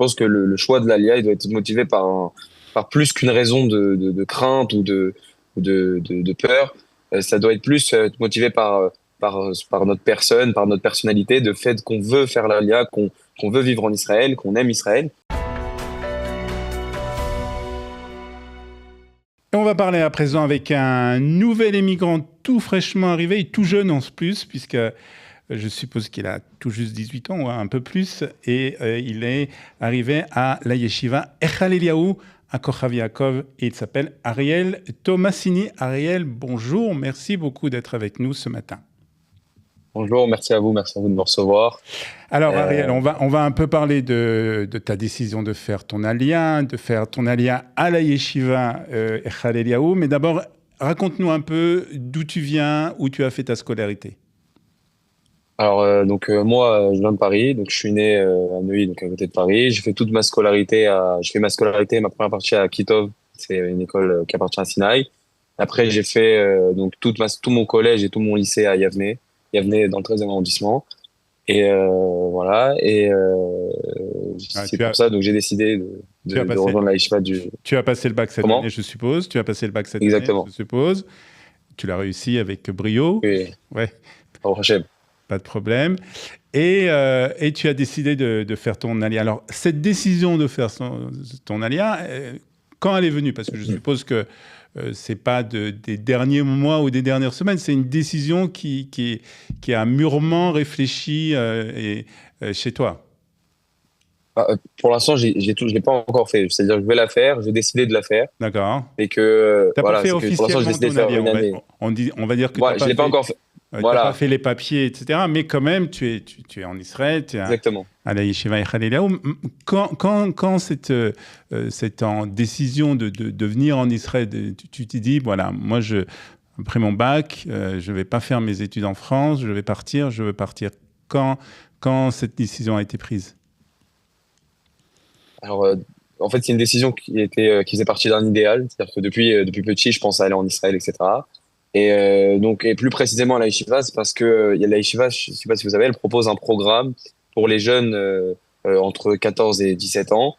pense que le choix de l'Alia, il doit être motivé par plus qu'une raison de crainte ou de peur. Ça doit être plus motivé par notre personne, par notre personnalité, de fait qu'on veut faire l'Alia, qu'on veut vivre en Israël, qu'on aime Israël. Et on va parler à présent avec un nouvel émigrant tout fraîchement arrivé, et tout jeune en plus, puisque je suppose qu'il a tout juste 18 ans ou un peu plus, et il est arrivé à la yeshiva Echal Eliyahu à Kochav Yaakov, et il s'appelle Ariel Tomasini. Ariel, bonjour, merci beaucoup d'être avec nous ce matin. Bonjour, merci à vous de me recevoir. Alors Ariel, on va un peu parler de ta décision de faire ton alia à la yeshiva Echal Eliyahu, mais d'abord, raconte-nous un peu d'où tu viens, où tu as fait ta scolarité. Alors moi, je viens de Paris, donc je suis né à Neuilly, donc à côté de Paris. J'ai fait toute ma scolarité ma première partie à Kitov, c'est une école qui appartient à Sinaï. Après, j'ai fait donc tout mon collège et tout mon lycée à Yavne dans le 13e arrondissement. Et voilà. Et c'est pour ça donc j'ai décidé de rejoindre la yeshiva du. Tu as passé le bac cette année, je suppose. Exactement. Je suppose. Tu l'as réussi avec brio. Oui. Ouais. Au prochain. Pas de problème. Et tu as décidé de faire ton alia. Alors, cette décision de faire ton alia, quand elle est venue? Parce que je suppose que c'est pas des derniers mois ou des dernières semaines, c'est une décision qui a mûrement réfléchi chez toi. Pour l'instant, je l'ai pas encore fait. C'est-à-dire que je vais la faire, j'ai décidé de la faire. D'accord. Et que t'as voilà, pas fait pour l'instant, j'ai décidé de faire une année. On va dire que Je l'ai pas encore fait. T'as pas fait les papiers, etc. Mais quand même, tu es en Israël, tu es à la Yeshiva Echal Eliyahu. Quand cette décision de venir en Israël, tu t'es dit, voilà, moi, après mon bac, je vais pas faire mes études en France, je veux partir. Quand cette décision a été prise? Alors, en fait, c'est une décision qui faisait partie d'un idéal. C'est-à-dire que depuis petit, je pense à aller en Israël, etc. Et plus précisément à la yeshiva, c'est parce que il y a la yeshiva, je sais pas si vous savez, elle propose un programme pour les jeunes entre 14 et 17 ans,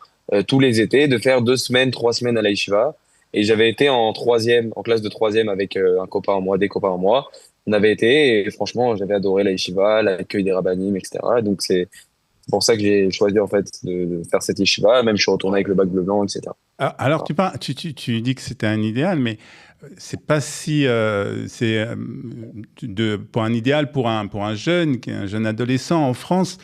tous les étés, de faire 2 semaines, 3 semaines à la yeshiva. Et j'avais été en classe de troisième avec un copain à moi, des copains à moi. On avait été et franchement, j'avais adoré la yeshiva, l'accueil des rabbinim, etc. Donc c'est pour ça que j'ai choisi en fait de faire cette yeshiva. Même je suis retourné avec le bac bleu blanc, etc. Alors tu dis que c'était un idéal, mais c'est pas si pour un idéal pour un jeune adolescent en France.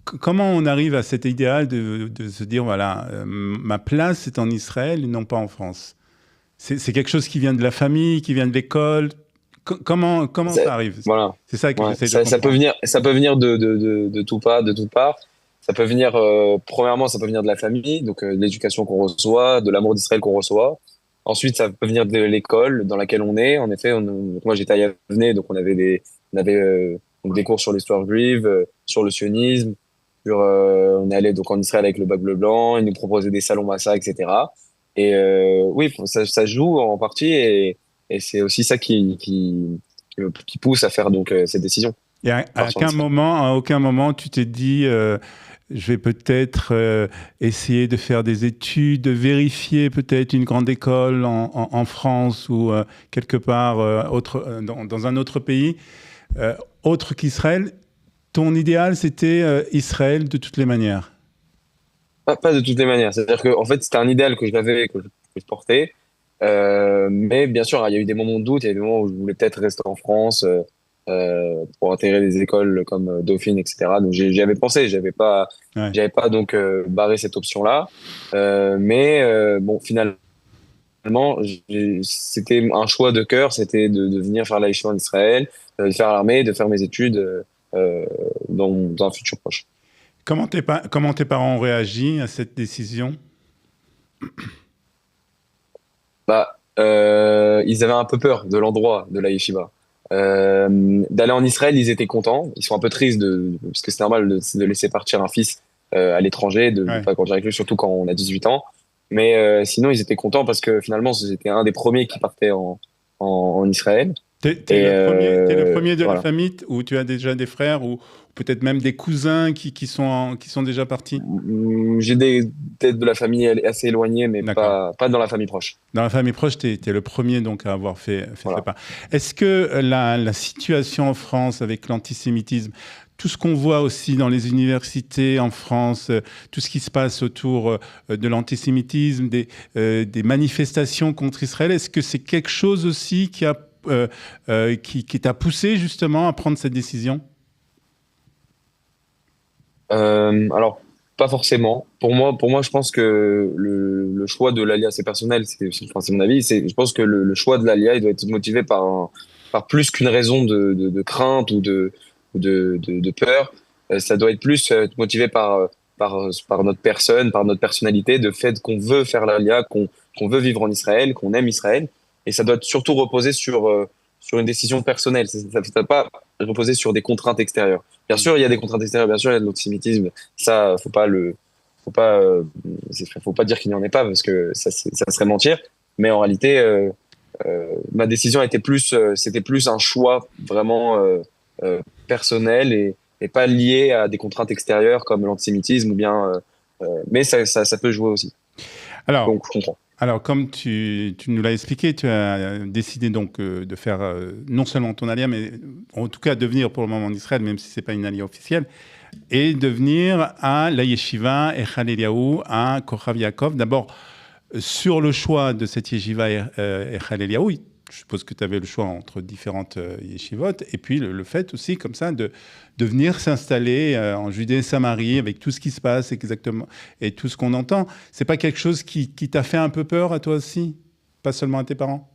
Comment on arrive à cet idéal de se dire voilà, ma place est en Israël et non pas en France? C'est quelque chose qui vient de la famille, qui vient de l'école. Comment ça arrive? Voilà. C'est ça que j'essaie de comprendre. Ça peut venir de toutes parts. Ça peut venir premièrement, ça peut venir de la famille, donc de l'éducation qu'on reçoit, de l'amour d'Israël qu'on reçoit. Ensuite, ça peut venir de l'école dans laquelle on est. En effet, moi j'étais à Yavne, donc on avait donc des cours sur l'histoire juive, sur le sionisme. On est allé donc en Israël avec le bac bleu blanc. Ils nous proposaient des salons Massa, etc. Et oui, ça joue en partie, et c'est aussi ça qui pousse à faire donc cette décision. Et à aucun moment, tu t'es dit je vais peut-être essayer de faire des études, de vérifier peut-être une grande école en France ou quelque part dans un autre pays, autre qu'Israël. Ton idéal, c'était Israël de toutes les manières? Pas de toutes les manières. C'est-à-dire que en fait, c'était un idéal que je portais. Mais bien sûr, il y a eu des moments de doute. Il y a eu des moments où je voulais peut-être rester en France pour intégrer des écoles comme Dauphine, etc. Donc j'y avais pensé. J'avais pas donc barré cette option-là. Mais bon, finalement, c'était un choix de cœur. C'était de venir faire la yeshiva en Israël, de faire l'armée, de faire mes études dans un futur proche. Comment tes parents ont réagi à cette décision? Ils avaient un peu peur de l'endroit de la yeshiva. D'aller en Israël, ils étaient contents. Ils sont un peu tristes parce que c'est normal de laisser partir un fils à l'étranger, de ne pas grandir avec lui, surtout quand on a 18 ans. Mais sinon, ils étaient contents parce que finalement, c'était un des premiers qui partait en Israël. T'es le premier de la famille où tu as déjà des frères ou peut-être même des cousins qui sont déjà partis? J'ai des têtes de la famille assez éloignées, mais pas dans la famille proche. Dans la famille proche, tu es le premier donc à avoir fait ce pas. Est-ce que la situation en France avec l'antisémitisme, tout ce qu'on voit aussi dans les universités en France, tout ce qui se passe autour de l'antisémitisme, des manifestations contre Israël, est-ce que c'est quelque chose aussi qui t'a poussé justement à prendre cette décision? Alors, pas forcément. Pour moi, je pense que le choix de l'ALIA, c'est personnel, c'est mon avis. Je pense que le choix de l'ALIA, il doit être motivé par plus qu'une raison de crainte ou de peur. Ça doit être plus motivé par notre personne, par notre personnalité, de fait qu'on veut faire l'ALIA, qu'on veut vivre en Israël, qu'on aime Israël. Et ça doit surtout reposer sur une décision personnelle. Ça ne doit pas reposer sur des contraintes extérieures. Bien sûr, il y a des contraintes extérieures, bien sûr, il y a de l'antisémitisme. Ça, faut pas dire qu'il n'y en ait pas parce que ça serait mentir. Mais en réalité, ma décision c'était plus un choix vraiment personnel et pas lié à des contraintes extérieures comme l'antisémitisme ou bien. Mais ça peut jouer aussi. Alors, donc, je comprends. Alors, comme tu nous l'as expliqué, tu as décidé donc de faire non seulement ton alia, mais en tout cas de venir pour le moment en Israël, même si ce n'est pas une alia officielle, et de venir à la yeshiva Echad Eliyahu à Kochav Yaakov. D'abord, sur le choix de cette yeshiva Echad Eliyahu, je suppose que tu avais le choix entre différentes yeshivot, et puis le fait aussi, comme ça, de venir s'installer en Judée et Samarie avec tout ce qui se passe exactement et tout ce qu'on entend. C'est pas quelque chose qui t'a fait un peu peur à toi aussi, pas seulement à tes parents?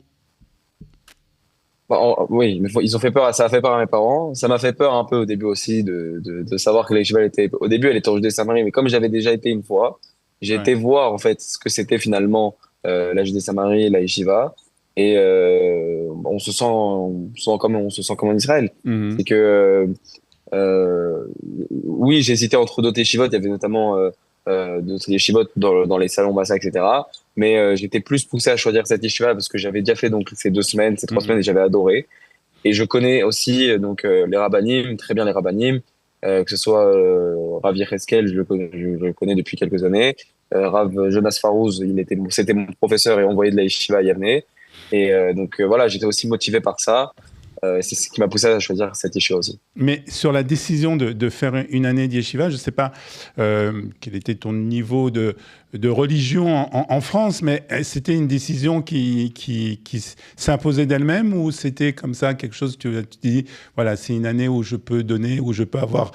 Oui, mais ils ont fait peur, ça a fait peur à mes parents. Ça m'a fait peur un peu au début aussi de savoir que la yeshiva au début, elle était en Judée et Samarie, mais comme j'avais déjà été une fois, j'ai été voir en fait ce que c'était finalement la Judée et Samarie, la yeshiva. Et on se sent comme en Israël. Mm-hmm. C'est que oui, j'ai hésité entre d'autres yeshivot. Il y avait notamment d'autres yeshivot dans les salons Massa, etc. Mais j'étais plus poussé à choisir cette yeshiva parce que j'avais déjà fait donc ces 3 semaines et j'avais adoré. Et je connais aussi donc les rabbanim, très bien les rabbanim, que ce soit Rav Yecheskel, je le connais depuis quelques années. Rav Jonas Farouz, c'était mon professeur et envoyé de la yeshiva à Yavne. Et donc voilà, j'étais aussi motivé par ça. C'est ce qui m'a poussé à choisir cette yeshiva aussi. Mais sur la décision de faire une année de yeshiva, je ne sais pas quel était ton niveau de religion en France, mais c'était une décision qui s'imposait d'elle-même ou c'était comme ça quelque chose, tu dis, voilà, c'est une année où je peux donner, où je peux avoir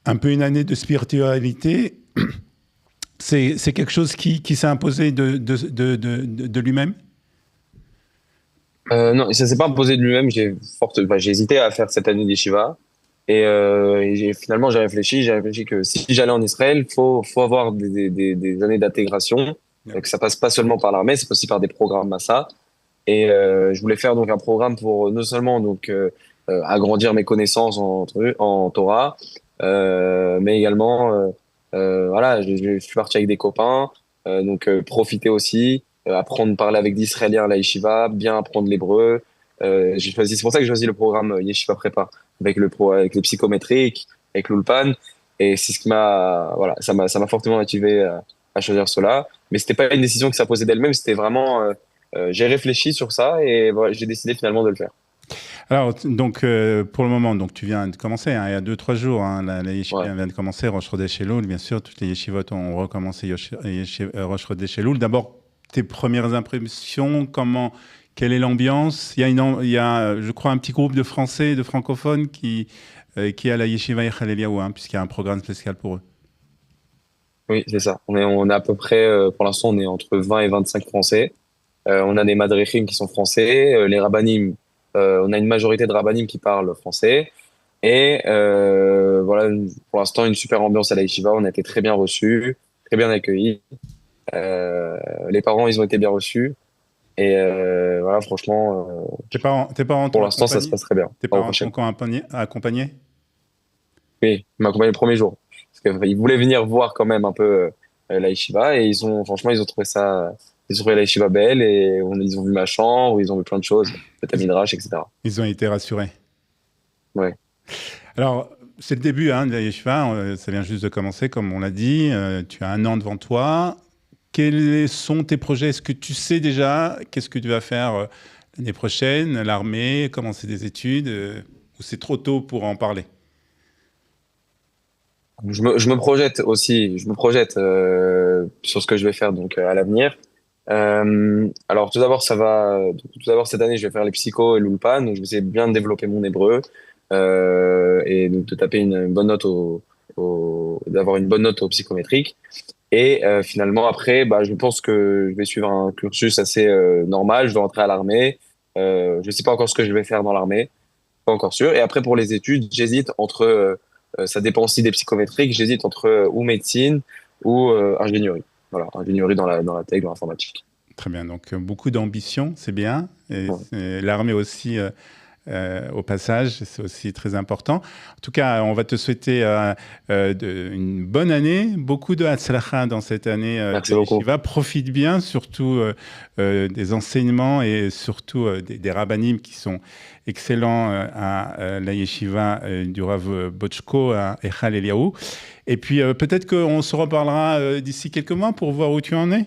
un peu une année de spiritualité. C'est quelque chose qui s'est imposé de lui-même? Non, ça s'est pas imposé de lui-même. J'ai hésité à faire cette année d'Yeshiva. Et finalement, j'ai réfléchi que si j'allais en Israël, faut avoir des années d'intégration, que ça passe pas seulement par l'armée, c'est aussi par des programmes Massa. Et je voulais faire donc un programme pour non seulement donc agrandir mes connaissances en Torah, mais également voilà, je suis parti avec des copains, donc profiter aussi, apprendre à parler avec d'Israéliens à la yeshiva, bien apprendre l'hébreu. C'est pour ça que j'ai choisi le programme Yeshiva Prépa avec les psychométriques, avec l'Ulpan. Et c'est ce qui voilà, ça m'a fortement motivé à choisir cela. Mais c'était pas une décision qui s'imposait d'elle-même, c'était vraiment, j'ai réfléchi sur ça et voilà, j'ai décidé finalement de le faire. Alors, donc, pour le moment, donc, tu viens de commencer, hein, il y a 2-3 jours, hein, la yeshiva vient de commencer, Rosh Chodesh Elul, bien sûr, toutes les yeshivot ont recommencé Rosh Chodesh Elul. D'abord, tes premières impressions, quelle est l'ambiance? Il y a, je crois, un petit groupe de Français, de francophones qui est à la yeshiva Echad Eliyahu, hein, puisqu'il y a un programme spécial pour eux. Oui, c'est ça. On est à peu près, pour l'instant, on est entre 20 et 25 Français. On a des madrichim qui sont français, les rabbanim. On a une majorité de rabbanim qui parlent français. Et voilà, pour l'instant, une super ambiance à la yeshiva. On a été très bien reçus, très bien accueillis. Les parents, ils ont été bien reçus. Et voilà, franchement, tes parents pour l'instant, ça se passe très bien. Tes parents t'ont accompagné? Oui, ils m'ont accompagné le premier jour. Parce qu'ils voulaient venir voir quand même un peu la yeshiva. Et franchement, ils ont trouvé ça ils sont fait à la Yeshiva Belle et ils ont vu ma chambre, ils ont vu plein de choses, le Midrash, etc. Ils ont été rassurés. Ouais. Alors, c'est le début de la Yeshiva, ça vient juste de commencer, comme on l'a dit. Tu as 1 an devant toi. Quels sont tes projets? Est-ce que tu sais déjà qu'est-ce que tu vas faire l'année prochaine? L'armée, commencer des études? Ou c'est trop tôt pour en parler? Je me projette aussi, je me projette sur ce que je vais faire donc à l'avenir. Alors tout d'abord, tout d'abord cette année, je vais faire les psychos et l'ulpan, donc je vais essayer de bien développer mon hébreu et donc de taper une bonne note d'avoir une bonne note au psychométrique. Et finalement, après, bah, je pense que je vais suivre un cursus assez normal. Je vais rentrer à l'armée. Je sais pas encore ce que je vais faire dans l'armée, pas encore sûr. Et après, pour les études, j'hésite entre, ça dépend aussi des psychométriques, j'hésite entre ou médecine ou ingénierie. Voilà, ingénierie dans la tech, dans l'informatique. Très bien, donc beaucoup d'ambition, c'est bien. Ouais. Et l'armée aussi, au passage, c'est aussi très important. En tout cas, on va te souhaiter une bonne année, beaucoup de Hatzlacha dans cette année Merci de beaucoup. Yeshiva. Profite bien, surtout des enseignements et surtout des rabbinim qui sont excellents à la Yeshiva du Rav Bochko à Echal Eliyahu. Et puis peut-être qu'on se reparlera d'ici quelques mois pour voir où tu en es.